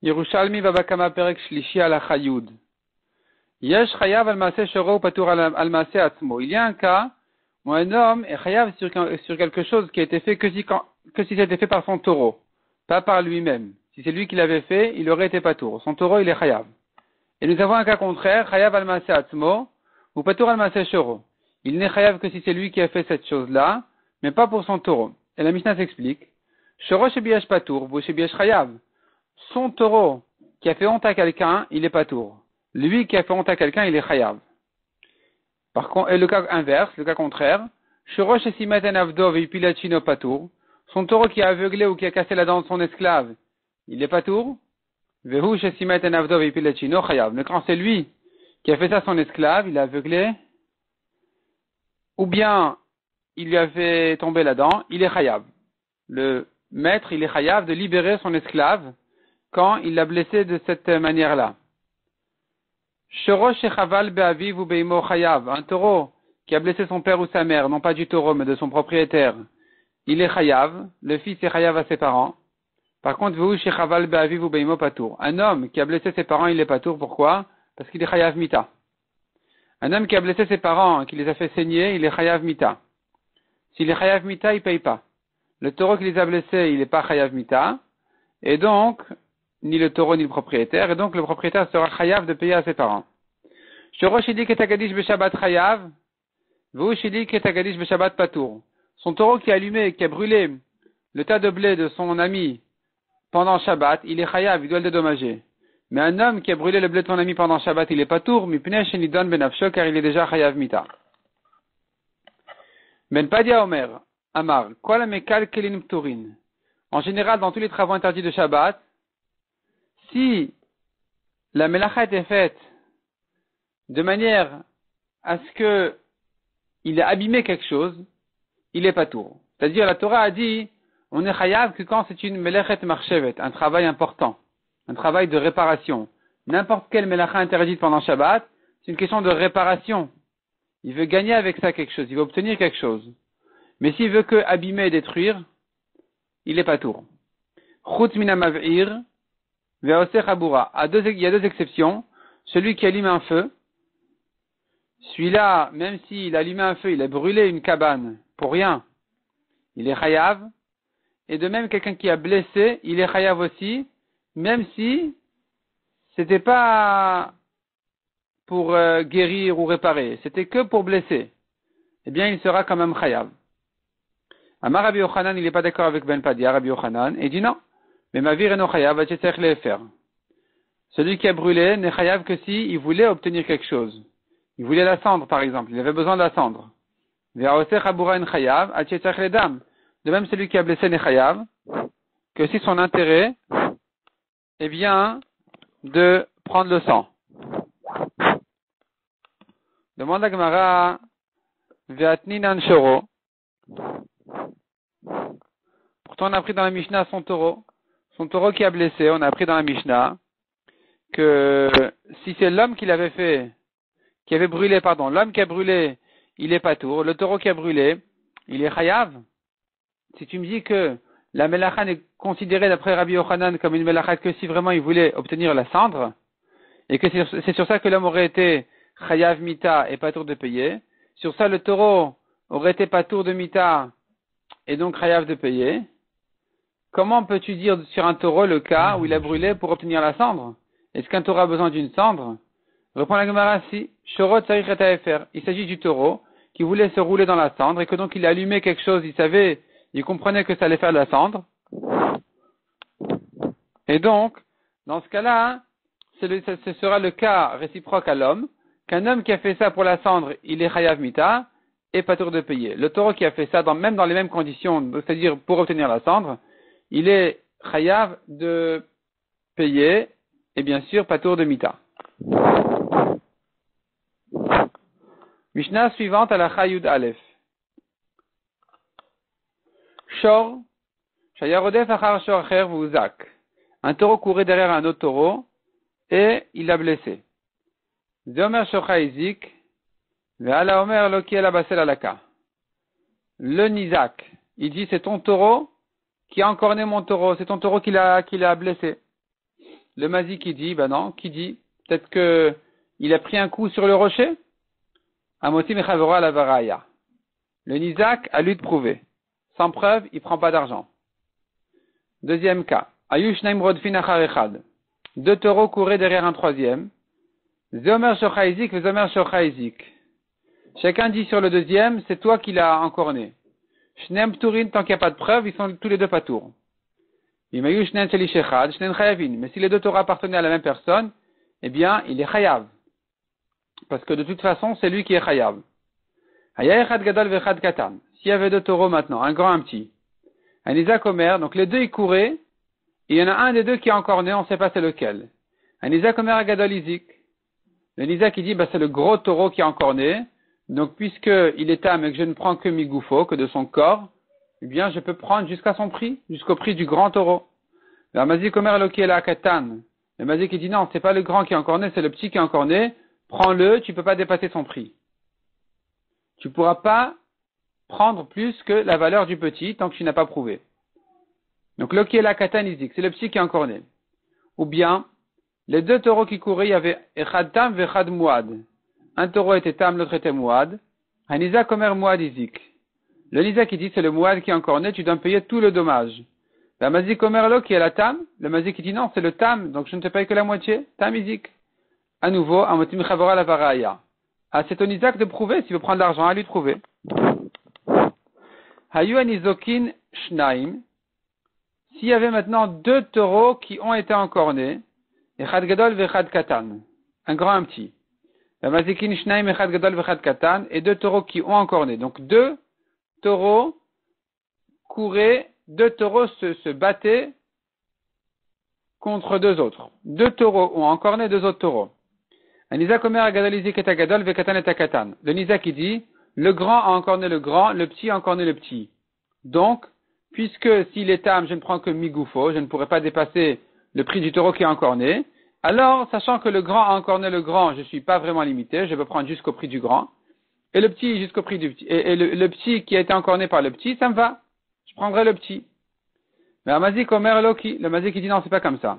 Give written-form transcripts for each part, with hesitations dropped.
Yerushalmi Babakama Perek Shlishi ala Chayud. Yesh Chayav al Maaseh Shoro Patur al Maaseh Atzmo. Il y a un cas où un homme est Chayav sur quelque chose qui a été fait que si c'était fait par son taureau, pas par lui-même. Si c'est lui qui l'avait fait, il aurait été Patour. Son taureau, il est Chayav. Et nous avons un cas contraire, Chayav al Maaseh Atzmo ou Patur al Maaseh Shoro. Il n'est Chayav que si c'est lui qui a fait cette chose-là, mais pas pour son taureau. Et la Mishnah s'explique. Shoro Shebiyash Patour, Bo Shebiyash Chayav. Son taureau qui a fait honte à quelqu'un, il est Patour. Lui qui a fait honte à quelqu'un, il est Chayav. Par contre, et le cas inverse, le cas contraire, Shoro Shesimet en Avdo Veipilachino Patour. Son taureau qui a aveuglé ou qui a cassé la dent de son esclave, il est Patour. Vehu Shesimet en Avdo Veipilachino Chayav. Mais quand c'est lui qui a fait ça à son esclave, il a aveuglé, ou bien il lui a fait tomber la dent, il est Chayav. Le maître, il est Chayav de libérer son esclave quand il l'a blessé de cette manière-là. Shorosh Shechaval Be'aviv ou Be'imo Chayav, un taureau qui a blessé son père ou sa mère, non pas du taureau mais de son propriétaire, il est Chayav, le fils est Chayav à ses parents. Par contre, Vehu Shechaval Be'aviv ou Be'imo Patour, un homme qui a blessé ses parents, il est Patour, pourquoi? Parce qu'il est Chayav Mita. Un homme qui a blessé ses parents, qui les a fait saigner, il est Chayav Mita. S'il est Chayav Mita, il paye pas. Le taureau qui les a blessés, il n'est pas Chayav Mita, et donc, ni le taureau ni le propriétaire, et donc le propriétaire sera chayav de payer à ses parents. Shoroshidi ketagadish beshabbat chayav, vushidi ketagadish beshabbat patour. Son taureau qui a allumé, qui a brûlé le tas de blé de son ami pendant Shabbat, il est chayav, il doit le dédommager. Mais un homme qui a brûlé le blé de son ami pendant Shabbat, il est patour, mipnei shenidon benafsho, car il est déjà chayav mita. Ben Padia Omer, Amar, quoi la mekal kelim pturin. En général, dans tous les travaux interdits de Shabbat, si la melacha était faite de manière à ce que il a abîmé quelque chose, il est patour. C'est-à-dire, la Torah a dit, on est chayav que quand c'est une melechet marchevet, un travail important, un travail de réparation. N'importe quelle melacha interdite pendant Shabbat, c'est une question de réparation. Il veut gagner avec ça quelque chose, il veut obtenir quelque chose. Mais s'il veut que abîmer et détruire, il est patour. Chutz mina mav'ir, il y a deux exceptions. Celui qui allume un feu, celui-là, même s'il a allumé un feu, il a brûlé une cabane pour rien, il est chayav. Et de même, quelqu'un qui a blessé, il est chayav aussi, même si c'était pas pour guérir ou réparer, c'était que pour blesser. Eh bien, il sera quand même chayav. Amar Rabbi Yochanan, il n'est pas d'accord avec Ben Padia, Rabbi Yochanan, et il dit non. Mais ma vie est non chayav, va tzech le faire. Celui qui a brûlé n'est chayav que si il voulait obtenir quelque chose. Il voulait la cendre, par exemple. Il avait besoin de la cendre. De même, celui qui a blessé n'est chayav que si son intérêt est bien de prendre le sang. Demande à Gemara, Ve'atninan shoro. Pourtant, on a appris dans la Mishnah son taureau qui a blessé. On a appris dans la Mishnah que si c'est l'homme qui l'avait fait, l'homme qui a brûlé, il est patour. Le taureau qui a brûlé, il est chayav. Si tu me dis que la melacha n'est considérée d'après Rabbi Yochanan comme une melacha que si vraiment il voulait obtenir la cendre, et que c'est sur ça que l'homme aurait été chayav mita et patour de payer, sur ça le taureau aurait été patour de mita et donc chayav de payer, comment peux-tu dire sur un taureau le cas où il a brûlé pour obtenir la cendre? Est-ce qu'un taureau a besoin d'une cendre? Reprends la Gemara si. Shorot tzarich et ta'efer. Il s'agit du taureau qui voulait se rouler dans la cendre et que donc il a allumé quelque chose, il comprenait que ça allait faire de la cendre. Et donc, dans ce cas-là, ce sera le cas réciproque à l'homme, qu'un homme qui a fait ça pour la cendre, il est chayav mita et patour de payer. Le taureau qui a fait ça, même dans les mêmes conditions, c'est-à-dire pour obtenir la cendre, il est chayav de payer et bien sûr patour de mita. Mishnah suivante à la Chayud Aleph. Shor, Shayarodef achar shor acher v'uzak. Un taureau courait derrière un autre taureau et il l'a blessé. Zomer shocha izik, ve'ala omer lo ki ala basel alaka. Le nizak, il dit c'est ton taureau qui a encorné mon taureau, c'est ton taureau qui l'a blessé. Le mazik qui dit, ben non, qui dit? Peut-être que il a pris un coup sur le rocher? Amoti mechavora la varaya. Le nizak a lui de prouver. Sans preuve, il prend pas d'argent. Deuxième cas. Ayushnaim rodfin achar echad. Deux taureaux couraient derrière un troisième. Zomer shochaizik et zomer shochaizik. Chacun dit sur le deuxième, c'est toi qui l'as encorné. Shneim pturin, tant qu'il n'y a pas de preuve, ils sont tous les deux patours. Mais si les deux taureaux appartenaient à la même personne, eh bien, il est chayav. Parce que de toute façon, c'est lui qui est chayav. S'il y avait deux taureaux maintenant, un grand et un petit, un Isaac Omer, donc les deux ils couraient, et il y en a un des deux qui est encorné, on ne sait pas c'est lequel. Un Isaac Omer Agadol Izik. Le Isaac qui dit, bah, c'est le gros taureau qui est encorné, donc puisqu'il est âme et que je ne prends que Migoufo, que de son corps, eh bien, je peux prendre jusqu'à son prix, jusqu'au prix du grand taureau. Le Mazik Omer Lokiela Katan. Le Mazik qui dit, non, c'est pas le grand qui est encorné, c'est le petit qui est encorné, prends-le, tu peux pas dépasser son prix. Tu pourras pas prendre plus que la valeur du petit tant que tu n'as pas prouvé. Donc, Lokiela Katan Izik, c'est le petit qui est encorné. Ou bien, les deux taureaux qui couraient, il y avait Echad Tam ve Echad Muad. Un taureau était Tam, l'autre était Muad. Un Isaac Omer Muad Izik. Le Isaac qui dit, c'est le Muad qui est encorné, tu dois me payer tout le dommage. La Mazik Omer Lo qui est la Tam, le Mazik qui dit non, c'est le Tam, donc je ne te paye que la moitié. Tam Izik. À nouveau, Amotim Chavora la Varaya. Ah, c'est ton Isaac de prouver, s'il veut prendre l'argent, à lui de prouver. Hayu Anizokin Shnaim. S'il y avait maintenant deux taureaux qui ont été encornés, Echad Gadol vechad Katan, un grand et un petit. La Mazikin Shnaim Echad Gadol vechad Katan, et deux taureaux qui ont encorné. Donc deux taureaux couraient, deux taureaux se battaient contre deux autres. Deux taureaux ont encorné deux autres taureaux. Un Isaac Omer Agadol Izik et Agadol vekatan et Katan. Le Isaac qui dit, le grand a encorné le grand, le petit a encorné le petit. Donc, puisque s'il est âme, je ne prends que Migoufo, je ne pourrai pas dépasser le prix du taureau qui est encorné, alors, sachant que le grand a encorné le grand, je ne suis pas vraiment limité, je peux prendre jusqu'au prix du grand, et le petit jusqu'au prix du petit, et le petit qui a été encorné par le petit, ça me va. Je prendrai le petit. Mais Amazik Omer Loki, le Mazik qui dit non, c'est pas comme ça.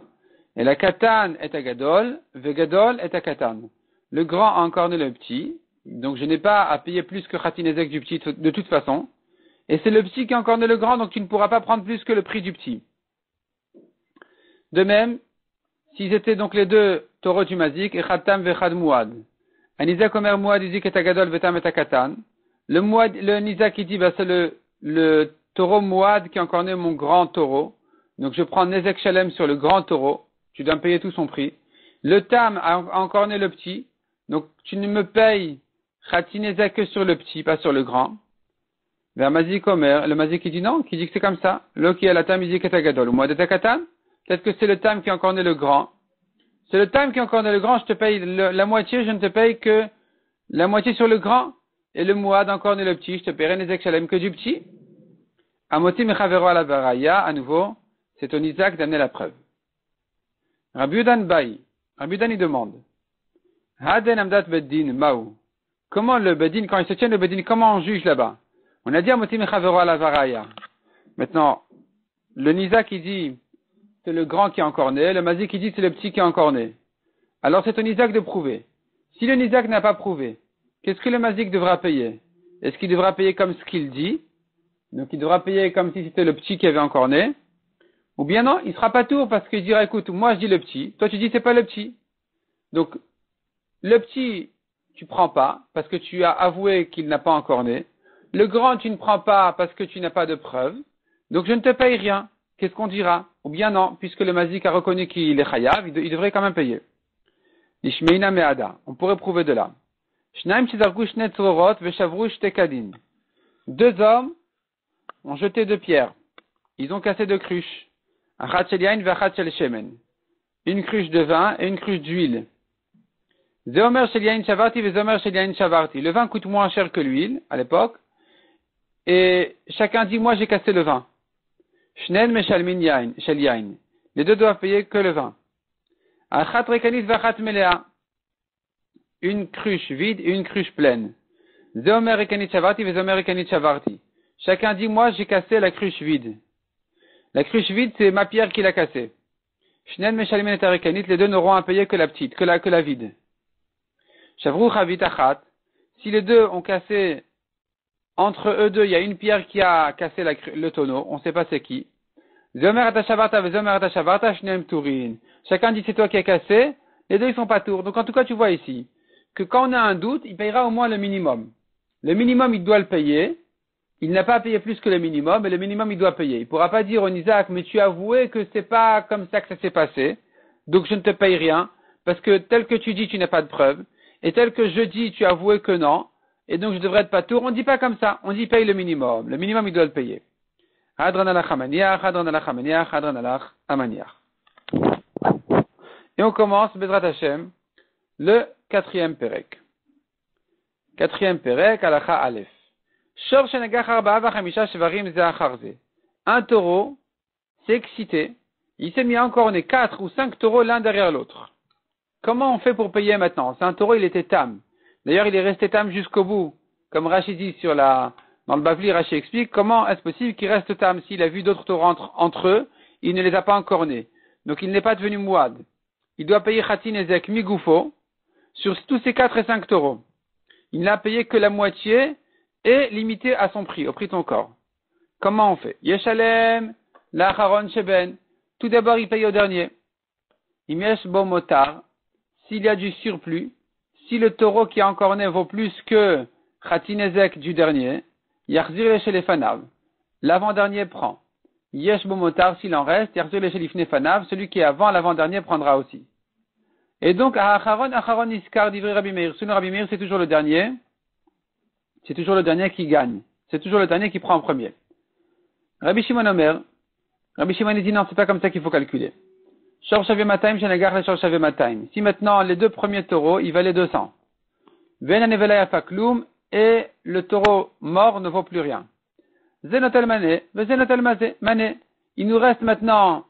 Et la Katan est à Gadol, Vegadol est à Katan. Le grand a encorné le petit, donc je n'ai pas à payer plus que Khatinezek du petit de toute façon. Et c'est le petit qui a encorné le grand, donc tu ne pourras pas prendre plus que le prix du petit. De même, s'ils étaient donc les deux taureaux du Mazik, Echad Tam vechad Muad. Un Isaac Omer Muad Izik et Agadol vetam et Katan. Le Muad, le Isaac qui dit, bah, c'est le taureau Muad qui a encorné mon grand taureau. Donc je prends Nezek Shalem sur le grand taureau. Tu dois me payer tout son prix. Le Tam a encorné le petit. Donc tu ne me payes Khatinezek que sur le petit, pas sur le grand. Vers Mazik Omer, le Mazik qui dit non, qui dit que c'est comme ça. Loki a la Tam Izik et Agadol. Muad et Katan. Peut-être que c'est le Tam qui a encorné le grand. C'est le Tam qui a encorné le grand, je te paye la moitié, je ne te paye que la moitié sur le grand. Et le Muad encorné le petit, je te paierai Nezek Shalem que du petit. Amoti mechavero ala varaya, à nouveau, c'est ton Isaac d'amener la preuve. Rabbi Udan Baï. Rabbi Udan il demande. Haden amdat beddin maou. Comment le beddin, quand il se tient le beddin, comment on juge là-bas? On a dit Amoti mechavero ala varaya. Maintenant, le Nisa qui dit, c'est le grand qui est encorné, le Mazik qui dit, c'est le petit qui est encorné. Alors c'est ton Isaac de prouver. Si le Isaac n'a pas prouvé, qu'est-ce que le Mazik devra payer? Est-ce qu'il devra payer comme ce qu'il dit? Donc il devra payer comme si c'était le petit qui avait encorné. Ou bien non, il sera pas tour parce qu'il dira, écoute, moi je dis le petit, toi tu dis c'est pas le petit. Donc, le petit, tu prends pas parce que tu as avoué qu'il n'a pas encorné. Le grand, tu ne prends pas parce que tu n'as pas de preuve. Donc je ne te paye rien. Qu'est-ce qu'on dira? Ou bien non, puisque le Mazik a reconnu qu'il est chayav, il devrait quand même payer. Ishmeina me'ada. On pourrait prouver de là. Shnaim shizarku shnet tzrorot veshavru shtekadin. Deux hommes ont jeté deux pierres. Ils ont cassé deux cruches. Achat shel yain ve'achat shel shemen. Une cruche de vin et une cruche d'huile. Zeomer shel yain shavarti vezomer shel yain shavarti. Le vin coûte moins cher que l'huile, à l'époque. Et chacun dit, moi j'ai cassé le vin. Shnen meshalmin yain, shel yain. Les deux doivent payer que le vin. Achat rekanis ve'achat melea. Une cruche vide et une cruche pleine. Zeomer rekanit shavarti vezomer rekanit shavarti. Chacun dit, moi j'ai cassé la cruche vide. La cruche vide, c'est ma pierre qui l'a cassée. Shnen meshalim et tarekanit, les deux n'auront à payer que la petite, que la vide. Shavru chavit achat, si les deux ont cassé, entre eux deux, il y a une pierre qui a cassé le tonneau, on ne sait pas c'est qui. Zomer atashavarta ve zomer atashavarta shneim turin. Chacun dit c'est toi qui as cassé, les deux ils font pas tour. Donc en tout cas tu vois ici, que quand on a un doute, il payera au moins le minimum. Le minimum il doit le payer, il n'a pas à payer plus que le minimum, mais le minimum il doit payer. Il ne pourra pas dire au Isaac, mais tu as avoué que c'est pas comme ça que ça s'est passé, donc je ne te paye rien, parce que tel que tu dis tu n'as pas de preuve, et tel que je dis tu as avoué que non, et donc je devrais être pas tour. On ne dit pas comme ça, on dit paye le minimum. Le minimum il doit le payer. Hadran alach amaniach, hadran alach amaniach, hadran alach amaniach. Et on commence, Bezrat Hashem, le 4e Perek. 4e Perek, Alacha Aleph. Shor shenagach arba'a v'chamisha shvarim ze achar ze. Un taureau s'est excité, il s'est mis à encorner 4 ou 5 taureaux l'un derrière l'autre. Comment on fait pour payer maintenant? C'est un taureau, il était tam. D'ailleurs, il est resté tam jusqu'au bout. Comme Rashi dit dans le Bavli, Rashi explique comment est-ce possible qu'il reste tam s'il a vu d'autres taureaux entre eux, il ne les a pas encornés. Donc il n'est pas devenu mouad. Il doit payer Khatin Ezek Migoufo sur tous ces 4 et 5 taureaux. Il n'a payé que la moitié et limité à son prix, au prix de son corps. Comment on fait? Yeshalem, l'Acharon Sheben. Tout d'abord, il paye au dernier. Imesh bo motar. S'il y a du surplus, si le taureau qui a encorné vaut plus que Khatin Ezek du dernier, Yarzir chez les fanav. L'avant-dernier prend. Yesh bo motar, s'il en reste, Yarzir chez les fanav, celui qui est avant l'avant-dernier prendra aussi. Et donc, Acharon Iskar d'Ivri Rabbi Meir. Selon Rabbi Meir, c'est toujours le dernier. C'est toujours le dernier qui gagne. C'est toujours le dernier qui prend en premier. Rabbi Shimon Omer. Rabbi Shimon dit non, c'est pas comme ça qu'il faut calculer. Shor Shaveh Matayim, Shenagar le Shor Shaveh Matayim. Si maintenant, les 2 premiers taureaux, ils valaient 200. Ven Anevela Yafakloum, et le taureau mort ne vaut plus rien. Zenotel Mané, Zenotel Mané. Il nous reste maintenant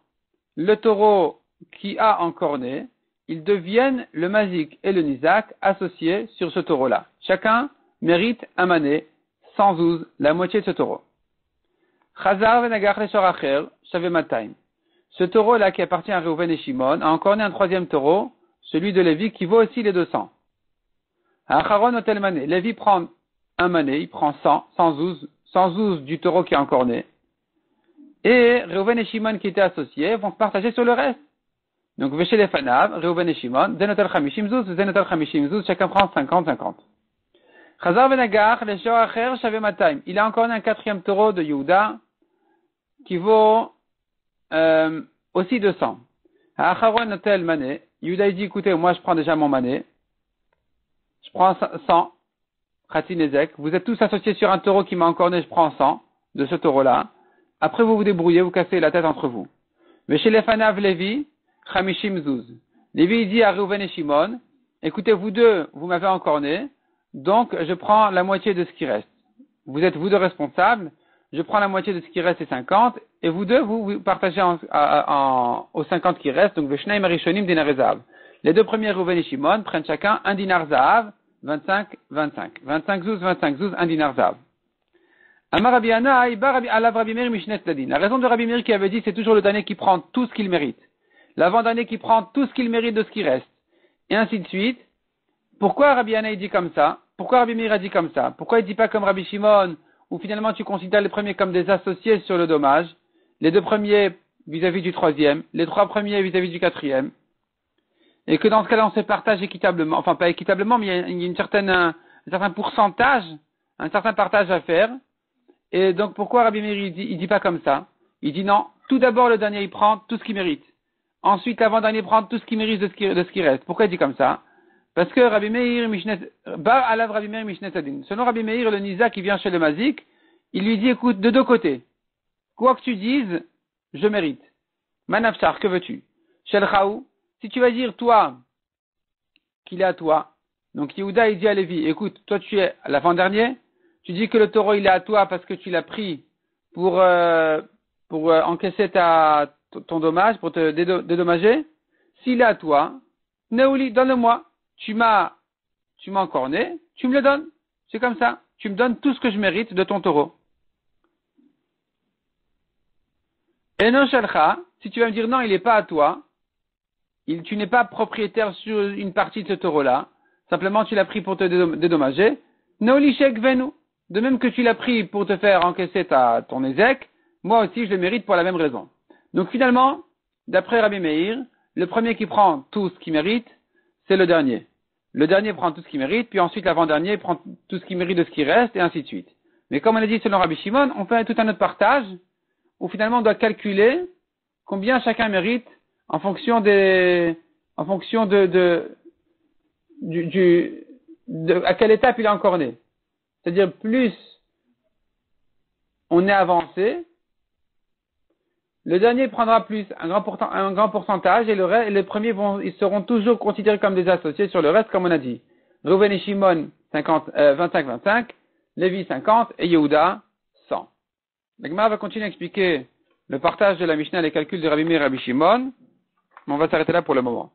le taureau qui a encorné. Ils deviennent le mazik et le nizak associés sur ce taureau-là. Chacun mérite un mané, 112, la moitié de ce taureau. Chazar venagach le shoracher, Shaveh Matayim. Ce taureau-là qui appartient à Reuven et Shimon a encorné un 3e taureau, celui de Lévi, qui vaut aussi les 200. Acharon otel mané. Lévi prend un mané, il prend 112 du taureau qui a encorné. Et Reuven et Shimon qui étaient associés vont se partager sur le reste. Donc, Veshe les Fanav, Reuven et Shimon, Zenotel Chamishim Zuz, Zenotel Chamishim Zuz, chacun prend 50-50. Chazar Venagar, le Shoacher, Shaveh Matayim. Il a encore un 4e taureau de Yehuda, qui vaut, aussi 200. Acharon Notel Mané. Yehuda dit, écoutez, moi je prends déjà mon mané. Je prends 100. Khatin Ezek. Vous êtes tous associés sur un taureau qui m'a encorné, je prends 100 de ce taureau-là. Après, vous vous débrouillez, vous cassez la tête entre vous. Veshe les Fanav Lévi, Chamishim Zuz. Lévi dit à Reuven et Shimon, écoutez, vous deux, vous m'avez encorné, donc je prends la moitié de ce qui reste. Vous êtes vous deux responsables, je prends la moitié de ce qui reste, c'est 50, et vous deux, vous partagez aux 50 qui restent, donc Veshnaim Arishonim Dinar Zahav. Les 2 premiers, Reuven et Shimon, prennent chacun un dinar Zahav, 25, 25 zouz, 1 dinar Zahav. Amar Rabbi Ana, Alav Rabbi Meir Mishnet Ladin. La raison de Rabbi Meir qui avait dit, c'est toujours le dernier qui prend tout ce qu'il mérite. L'avant-dernier qui prend tout ce qu'il mérite de ce qui reste. Et ainsi de suite. Pourquoi Rabbi Ana dit comme ça? Pourquoi Rabbi Meir a dit comme ça? Pourquoi il dit pas comme Rabbi Shimon, où finalement tu considères les premiers comme des associés sur le dommage, les 2 premiers vis-à-vis du 3e, les 3 premiers vis-à-vis du 4e, et que dans ce cas-là on se partage équitablement, enfin pas équitablement, mais il y a un certain pourcentage, un certain partage à faire. Et donc pourquoi Rabbi Meir il dit pas comme ça? Il dit non, tout d'abord le dernier il prend tout ce qu'il mérite. Ensuite l'avant-dernier prend tout ce qu'il mérite de ce qui reste. Pourquoi il dit comme ça? Parce que Rabbi Meir Mishnet Adin. Selon Rabbi Meir, le Nisa qui vient chez le Mazik, il lui dit, écoute, de 2 côtés. Quoi que tu dises, je mérite. Manafchar, que veux-tu? Shel Chaou, si tu vas dire, toi, qu'il est à toi. Donc Yehuda, il dit à Lévi, écoute, toi tu es l'avant-dernier, tu dis que le taureau il est à toi parce que tu l'as pris pour encaisser ton dommage, pour te dédommager. S'il est à toi, Neouli, donne-le-moi. Tu m'as encorné, tu me le donnes. C'est comme ça. Tu me donnes tout ce que je mérite de ton taureau. Et non shalcha, si tu vas me dire non, il n'est pas à toi, tu n'es pas propriétaire sur une partie de ce taureau-là. Simplement, tu l'as pris pour te dédommager. Nolishek venu. De même que tu l'as pris pour te faire encaisser ton ézec, moi aussi je le mérite pour la même raison. Donc finalement, d'après Rabbi Meir, le premier qui prend tout ce qu'il mérite, c'est le dernier. Le dernier prend tout ce qu'il mérite, puis ensuite l'avant-dernier prend tout ce qu'il mérite de ce qui reste, et ainsi de suite. Mais comme on l'a dit selon Rabbi Shimon, on fait tout un autre partage, où finalement on doit calculer combien chacun mérite en fonction à quelle étape il est encore né. C'est-à-dire, plus on est avancé, le dernier prendra plus un grand pourcentage et les premiers ils seront toujours considérés comme des associés sur le reste, comme on a dit. Reuven et Shimon, 25-25, Lévi 50 et Yehuda 100. La Gemara va continuer à expliquer le partage de la Mishnah, les calculs de Rabbi Meir et Rabbi Shimon, mais on va s'arrêter là pour le moment.